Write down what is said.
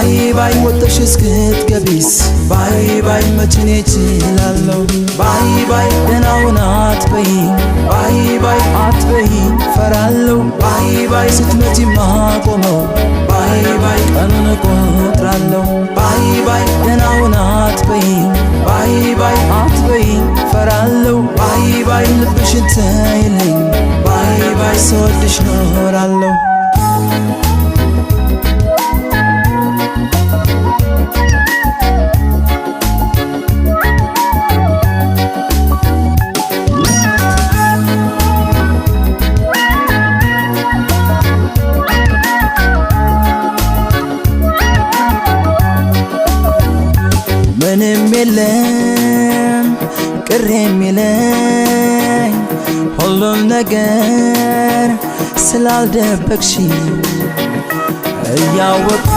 ባይ ባይ ወጥሽ እስክትገቢስ ባይ ባይ መችኔ እችላለሁ ባይ ባይ ደህናውን አትበይኝ ባይ ባይ አትበይኝ ፈራለሁ ባይ ባይ ስትመጪ ማቆመው ባይ ባይ ቀኑን እቆጥራለሁ ባይ ባይ ደህናውን አትበይኝ ባይ ባይ አትበይኝ ፈራለሁ ባይ ባይ ልብሽን ተይልኝ ባይ ባይ ስወድሽ ኖራለሁ ምንም የለም ቅር የሚለኝ ሁሉም ነገር ስላልደበቅሽ እያወቅኩ